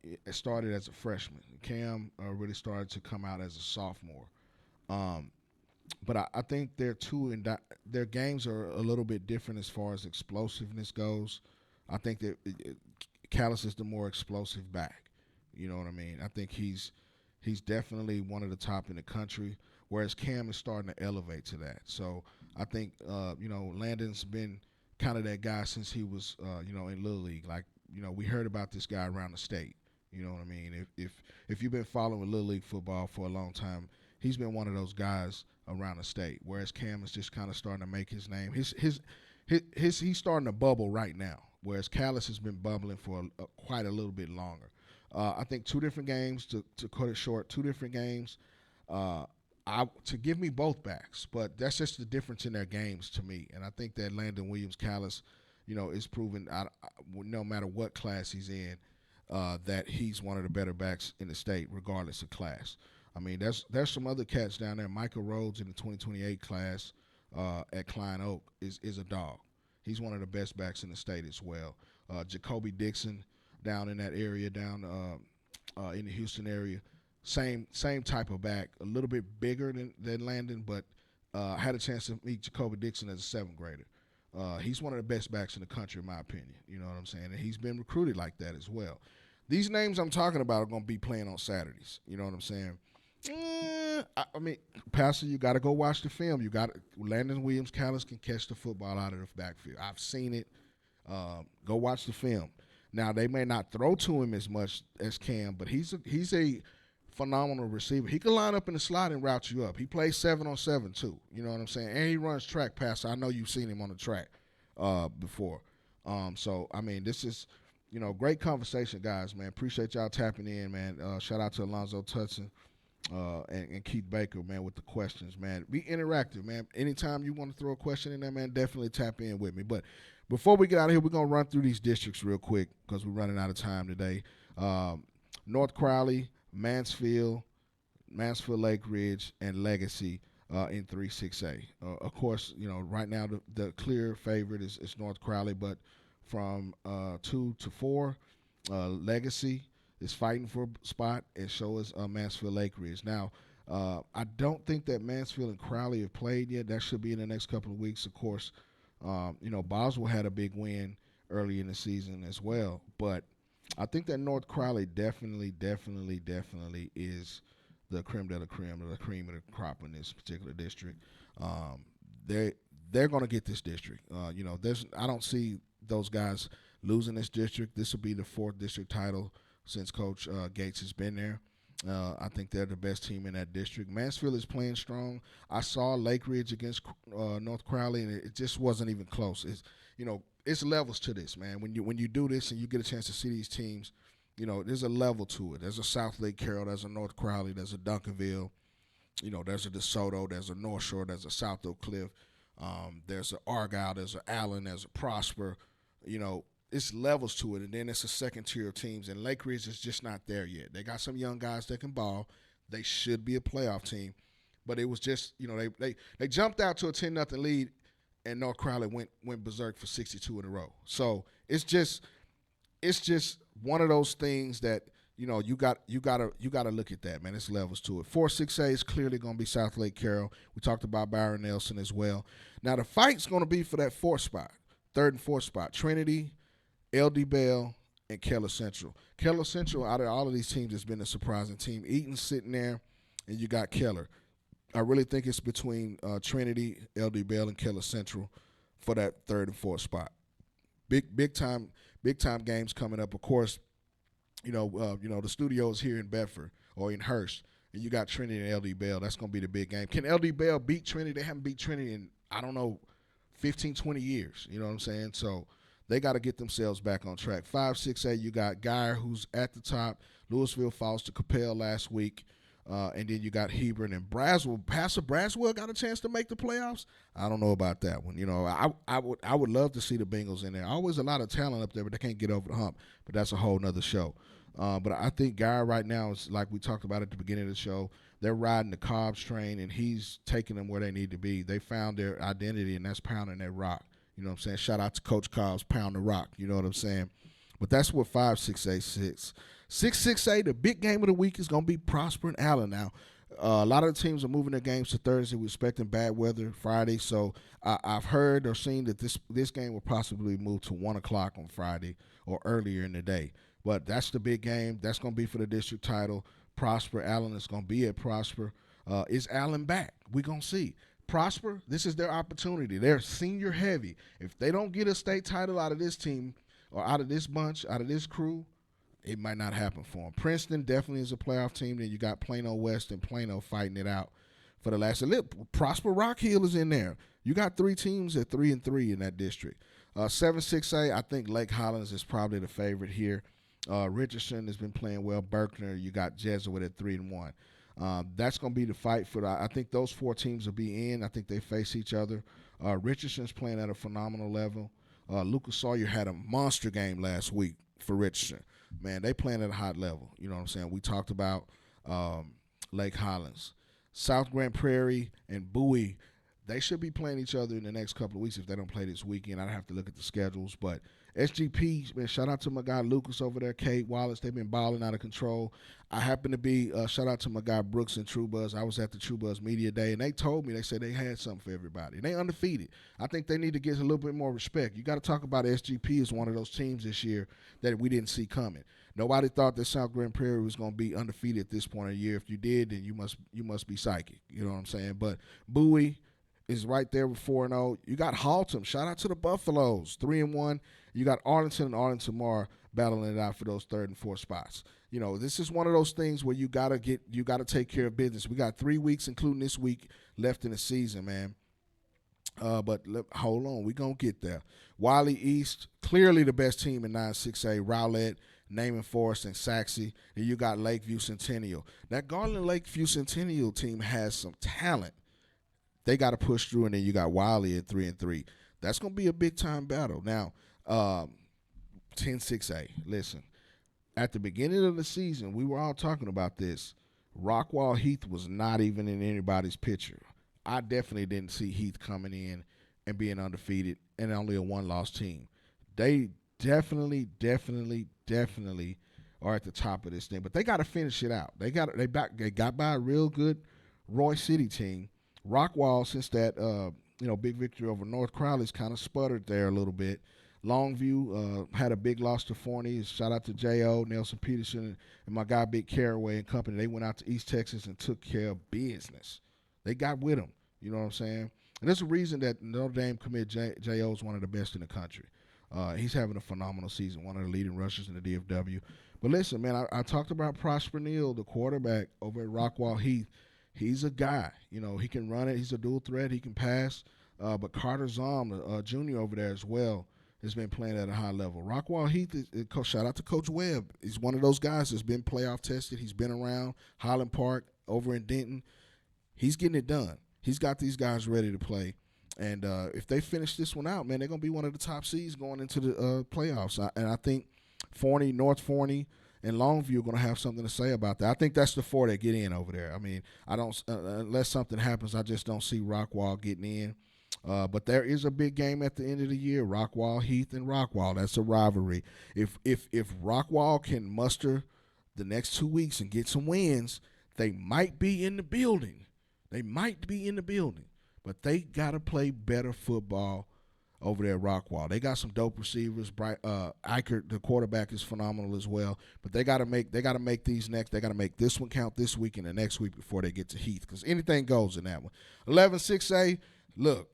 Speaker 2: it started as a freshman. Cam really started to come out as a sophomore. But I think their games are a little bit different as far as explosiveness goes. I think that Callis is the more explosive back. You know what I mean? I think he's definitely one of the top in the country, whereas Cam is starting to elevate to that. So I think Landon's been kind of that guy since he was in Little League. Like, we heard about this guy around the state. You know what I mean? If you've been following Little League football for a long time, he's been one of those guys around the state. Whereas Cam is just kind of starting to make his name. He's starting to bubble right now. Whereas Callis has been bubbling for quite a little bit longer. I think 2 different games to cut it short. 2 different games. To give me both backs, but that's just the difference in their games to me. And I think that Landon Williams-Callis, is proven no matter what class he's in, that he's one of the better backs in the state, regardless of class. I mean, there's some other cats down there. Michael Rhodes in the 2028 class at Klein Oak is a dog. He's one of the best backs in the state as well. Jacoby Dixon down in that area, down in the Houston area, same type of back, a little bit bigger than Landon, but I had a chance to meet Jacoby Dixon as a 7th grader. He's one of the best backs in the country, in my opinion. You know what I'm saying? And he's been recruited like that as well. These names I'm talking about are going to be playing on Saturdays. You know what I'm saying? I mean, Pastor, you got to go watch the film. Landon Williams-Callis can catch the football out of the backfield. I've seen it. Go watch the film. Now, they may not throw to him as much as Cam, but he's a phenomenal receiver. He can line up in the slot and route you up. He plays 7-on-7 too. You know what I'm saying? And he runs track passes. I know you've seen him on the track before. So, I mean, this is, great conversation, guys, man. Appreciate y'all tapping in, man. Shout out to Alonzo Tutson and Keith Baker, man, with the questions, man. Be interactive, man. Anytime you want to throw a question in there, man, definitely tap in with me. But before we get out of here, we're going to run through these districts real quick because we're running out of time today. North Crowley, Mansfield, Lake Ridge, and Legacy in 3-6A. Of course, right now the clear favorite is North Crowley, but from 2 to 4, Legacy is fighting for a spot, and so is Mansfield Lake Ridge. Now, I don't think that Mansfield and Crowley have played yet. That should be in the next couple of weeks, of course. Boswell had a big win early in the season as well, but I think that North Crowley definitely is the creme de la creme, or the cream of the crop in this particular district. They're going to get this district. I don't see those guys losing this district. This will be the 4th district title since Coach Gates has been there. I think they're the best team in that district. Mansfield is playing strong. I saw Lake Ridge against North Crowley, and it just wasn't even close. It's levels to this, man. When you do this and you get a chance to see these teams, there's a level to it. There's a South Lake Carroll, there's a North Crowley, there's a Duncanville, there's a DeSoto, there's a North Shore, there's a South Oak Cliff, there's a Argyle, there's a Allen, there's a Prosper. It's levels to it, and then it's a second tier of teams, and Lake Ridge is just not there yet. They got some young guys that can ball. They should be a playoff team, but it was just, they jumped out to a 10-0 lead, and North Crowley went berserk for 62 in a row. So it's just one of those things that you gotta look at that, man. It's levels to it. 4-6A is clearly going to be South Lake Carroll. We talked about Byron Nelson as well. Now the fight's going to be for that 4th spot, 3rd and 4th spot. Trinity, LD Bell, and Keller Central. Keller Central, out of all of these teams, has been a surprising team. Eaton's sitting there, and you got Keller. I really think it's between Trinity, LD Bell, and Keller Central for that 3rd and 4th spot. Big time games coming up. Of course, the studios here in Bedford or in Hurst, and you got Trinity and LD Bell. That's going to be the big game. Can LD Bell beat Trinity? They haven't beat Trinity in, 15, 20 years. You know what I'm saying? So they got to get themselves back on track. 5-6A, you got Geyer, who's at the top. Louisville falls to Capel last week. And then you got Hebron and Braswell. Pastor Braswell got a chance to make the playoffs. I don't know about that one. I would love to see the Bengals in there. Always a lot of talent up there, but they can't get over the hump. But that's a whole nother show. But I think Geyer right now is, like we talked about at the beginning of the show, they're riding the Cobbs train, and he's taking them where they need to be. They found their identity, and that's pounding that rock. You know what I'm saying? Shout out to Coach Cobbs, pound the rock. You know what I'm saying? But that's what 5-6A sits. 6-6A, the big game of the week is going to be Prosper and Allen. Now, a lot of the teams are moving their games to Thursday. We're expecting bad weather Friday. So I've heard or seen that this game will possibly move to 1 o'clock on Friday or earlier in the day. But that's the big game. That's going to be for the district title. Prosper, Allen is going to be at Prosper. Is Allen back? We're going to see. Prosper, this is their opportunity. They're senior heavy. If they don't get a state title out of this team or out of this bunch, out of this crew, it might not happen for them. Princeton definitely is a playoff team. Then you got Plano West and Plano fighting it out for the last. Prosper Rock Hill is in there. You got 3 teams at 3-3 in that district. 7-6A, I think Lake Highlands is probably the favorite here. Richardson has been playing well. Berkner, you got Jesuit at 3-1. That's going to be the fight for the. I think those four teams will be in. I think they face each other. Richardson's playing at a phenomenal level. Lucas Sawyer had a monster game last week for Richardson. Man, they playing at a hot level. You know what I'm saying? We talked about Lake Highlands. South Grand Prairie and Bowie, they should be playing each other in the next couple of weeks if they don't play this weekend. I'd have to look at the schedules. But SGP, man, shout out to my guy Lucas over there, Kate Wallace. They've been balling out of control. I happen to be, shout out to my guy Brooks and True Buzz. I was at the True Buzz Media Day, and they told me, they said they had something for everybody. And they undefeated. I think they need to get a little bit more respect. You got to talk about SGP as one of those teams this year that we didn't see coming. Nobody thought that South Grand Prairie was going to be undefeated at this point of the year. If you did, then you must be psychic. You know what I'm saying? But Bowie is right there with 4-0. You got Haltom. Shout out to the Buffaloes, 3-1. You got Arlington and Arlington Mar battling it out for those third and fourth spots. You know, this is one of those things where you gotta take care of business. We got 3 weeks, including this week, left in the season, man. But hold on, we gonna get there. Wiley East, clearly the best team in 9-6A. Rowlett, Naaman Forest, and Saxe. And you got Lakeview Centennial. That Garland Lakeview Centennial team has some talent. They got to push through, and then you got Wiley at 3-3. That's going to be a big-time battle. Now, 10-6A, listen, at the beginning of the season, we were all talking about this. Rockwall Heath was not even in anybody's picture. I definitely didn't see Heath coming in and being undefeated and only a one-loss team. They definitely are at the top of this thing, but they got to finish it out. They got by a real good Roy City team. Rockwall, since that big victory over North Crowley's kind of sputtered there a little bit. Longview had a big loss to Forney. Shout out to J.O., Nelson Peterson, and my guy Big Caraway and company. They went out to East Texas and took care of business. They got with them. You know what I'm saying? And there's a reason that Notre Dame commit J.O. is one of the best in the country. He's having a phenomenal season, one of the leading rushers in the DFW. But listen, man, I talked about Prosper Neal, the quarterback over at Rockwall Heath. He's a guy. You know, he can run it. He's a dual threat. He can pass. But Carter Zom, junior over there as well, has been playing at a high level. Rockwall Heath, shout out to Coach Webb. He's one of those guys that's been playoff tested. He's been around Highland Park over in Denton. He's getting it done. He's got these guys ready to play. And if they finish this one out, man, they're going to be one of the top seeds going into the playoffs. And I think Forney, North Forney, and Longview are going to have something to say about that. I think that's the four that get in over there. I mean, I don't unless something happens, I just don't see Rockwall getting in. But there is a big game at the end of the year, Rockwall, Heath, and Rockwall. That's a rivalry. If Rockwall can muster the next 2 weeks and get some wins, they might be in the building. But they got to play better football over there at Rockwall. They got some dope receivers. Eichert, the quarterback, is phenomenal as well. But they got to make these next. They got to make this one count this week and the next week before they get to Heath, because anything goes in that one. 11-6A. Look,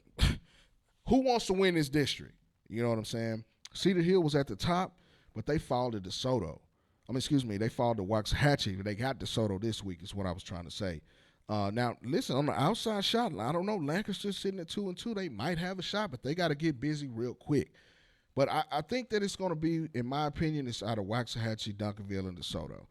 Speaker 2: who wants to win this district? You know what I'm saying? Cedar Hill was at the top, but they fall to DeSoto. They fall to Waxahachie, but they got DeSoto this week is what I was trying to say. Now, listen, on the outside shot, I don't know, Lancaster's sitting at 2-2. They might have a shot, but they got to get busy real quick. But I think that it's going to be, in my opinion, it's out of Waxahachie, Duncanville, and DeSoto.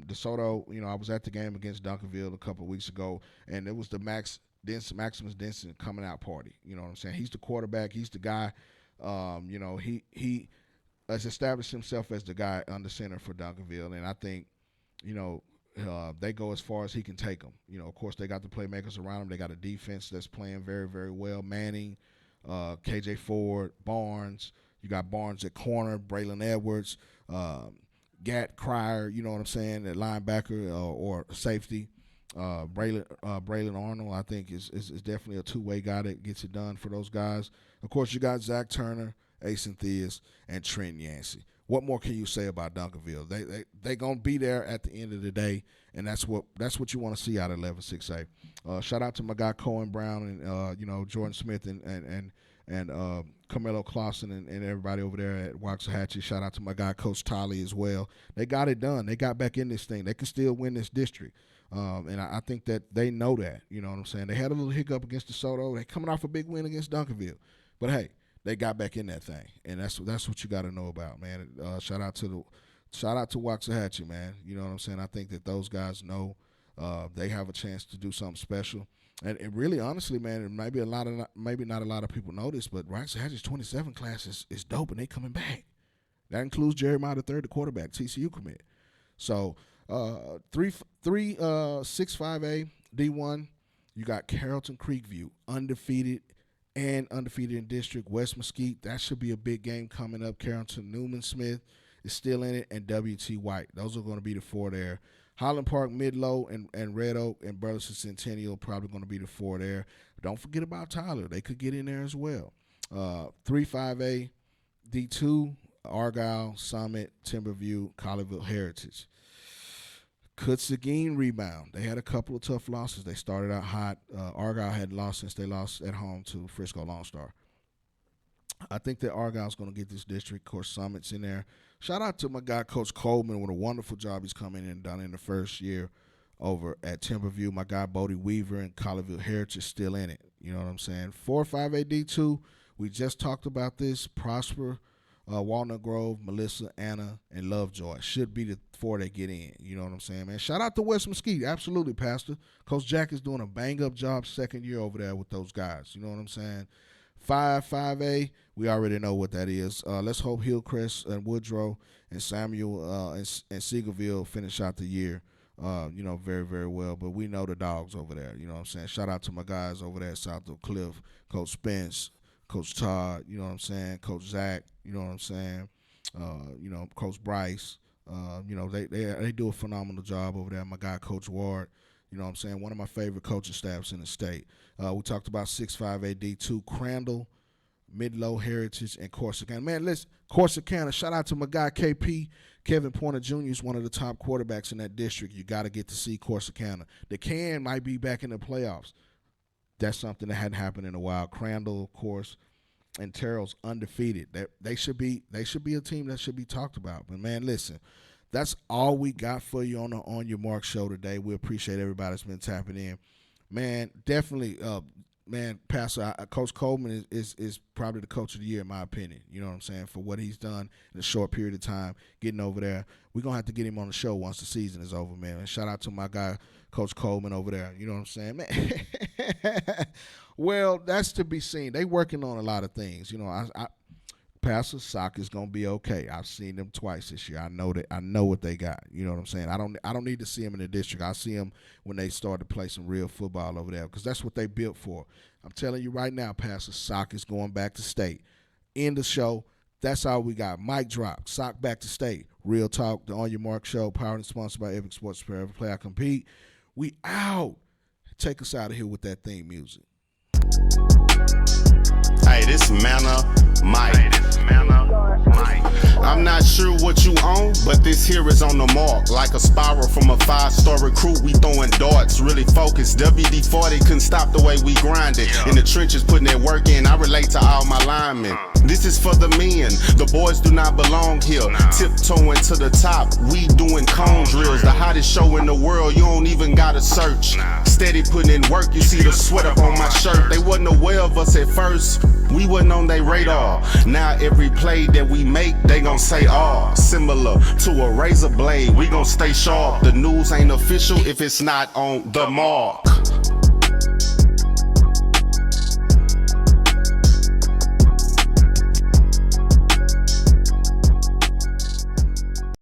Speaker 2: DeSoto, I was at the game against Duncanville a couple of weeks ago, and it was the Maximus Denson coming out party. You know what I'm saying? He's the quarterback. He's the guy. He has established himself as the guy under center for Duncanville, and I think, they go as far as he can take them. Of course, they got the playmakers around them. They got a defense that's playing very, very well. Manning, KJ Ford, Barnes. You got Barnes at corner, Braylon Edwards, Gat Cryer, you know what I'm saying, at linebacker or safety. Braylon Arnold, I think, is definitely a two-way guy that gets it done for those guys. Of course, you got Zach Turner, Ace Theus, and Trent Yancey. What more can you say about Duncanville? They gonna be there at the end of the day, and that's what you want to see out of 11-6A. Shout out to my guy Cohen Brown and Jordan Smith and Carmelo Clausen and everybody over there at Waxahachie. Shout out to my guy Coach Tolley as well. They got it done. They got back in this thing. They can still win this district. And I think that they know that. You know what I'm saying? They had a little hiccup against DeSoto. They coming off a big win against Duncanville. But hey, they got back in that thing, and that's what you got to know about, man. Shout out to shout out to Waxahachie, man. You know what I'm saying? I think that those guys know they have a chance to do something special. And really, honestly, man, and maybe not a lot of people know this, but Waxahachie's 27 class is dope, and they coming back. That includes Jeremiah III, the quarterback, TCU commit. So 6-5A D1, you got Carrollton Creekview, undefeated in district. West Mesquite, that should be a big game coming up. Carrollton Newman Smith is still in it, and WT White. Those are going to be the 4 there. Highland Park, Midlow, and Red Oak, and Burleson Centennial probably going to be the 4 there. Don't forget about Tyler. They could get in there as well. 3-5A D2, Argyle, Summit, Timberview, Colleyville Heritage. Cooksaguin rebound. They had a couple of tough losses. They started out hot. Argyle had lost since they lost at home to Frisco Lone Star. I think that Argyle's going to get this district. Of course, Summit's in there. Shout out to my guy, Coach Coleman, with a wonderful job he's coming in and done in the first year over at Timberview. My guy, Bodie Weaver, and Colleyville Heritage is still in it. You know what I'm saying? 4-5A D2, we just talked about this. Prosper, Walnut Grove, Melissa, Anna, and Lovejoy should be the 4 that get in. You know what I'm saying, man? Shout out to West Mesquite. Absolutely, Pastor. Coach Jack is doing a bang-up job second year over there with those guys. You know what I'm saying? 5-5A, we already know what that is. Let's hope Hillcrest and Woodrow and Samuel and Seagerville finish out the year, very, very well. But we know the dogs over there. You know what I'm saying? Shout out to my guys over there at South of Cliff, Coach Spence, Coach Todd, you know what I'm saying, Coach Zach, you know what I'm saying, Coach Bryce. They do a phenomenal job over there. My guy, Coach Ward, you know what I'm saying, one of my favorite coaching staffs in the state. We talked about 6-5A D2, Crandall, Midlow, Heritage, and Corsicana. Man, listen, Corsicana, shout out to my guy, KP. Kevin Porter Jr. is one of the top quarterbacks in that district. You got to get to see Corsicana. The Can might be back in the playoffs. That's something that hadn't happened in a while. Crandall, of course, and Terrell's undefeated. They should be a team that should be talked about. But, man, listen, that's all we got for you on the On Your Mark show today. We appreciate everybody that's been tapping in. Man, definitely, Pastor, Coach Coleman is probably the coach of the year, in my opinion. You know what I'm saying? For what he's done in a short period of time, getting over there. We're going to have to get him on the show once the season is over, man. And shout out to my guy, Coach Coleman over there. You know what I'm saying? Man. Well, that's to be seen. They working on a lot of things. You know, Pastor, soccer's gonna be okay. I've seen them twice this year. I know what they got. You know what I'm saying? I don't need to see them in the district. I see them when they start to play some real football over there, because that's what they built for. I'm telling you right now, Pastor, soccer's going back to state. End the show. That's all we got. Mic drop. Sock back to state. Real talk. The On Your Mark show, powered and sponsored by Epic Sports Apparel. Play, I compete. We out. Take us out of here with that theme music.
Speaker 1: Hey, this Manna Mike. I'm not sure what you own, but this here is on the mark. Like a spiral from a 5-star recruit, we throwing darts, really focused. WD-40 couldn't stop the way we grind it. In the trenches, putting that work in, I relate to all my linemen. This is for the men, the boys do not belong here. Tiptoeing to the top, we doing cone drills. The hottest show in the world, you don't even gotta search. Steady putting in work, you see the sweat up on my shirt. They wasn't aware of us at first, we wasn't on their radar. Now every play that we make, they gon' say similar to a razor blade, we gon' stay sharp. The news ain't official if it's not on the mark.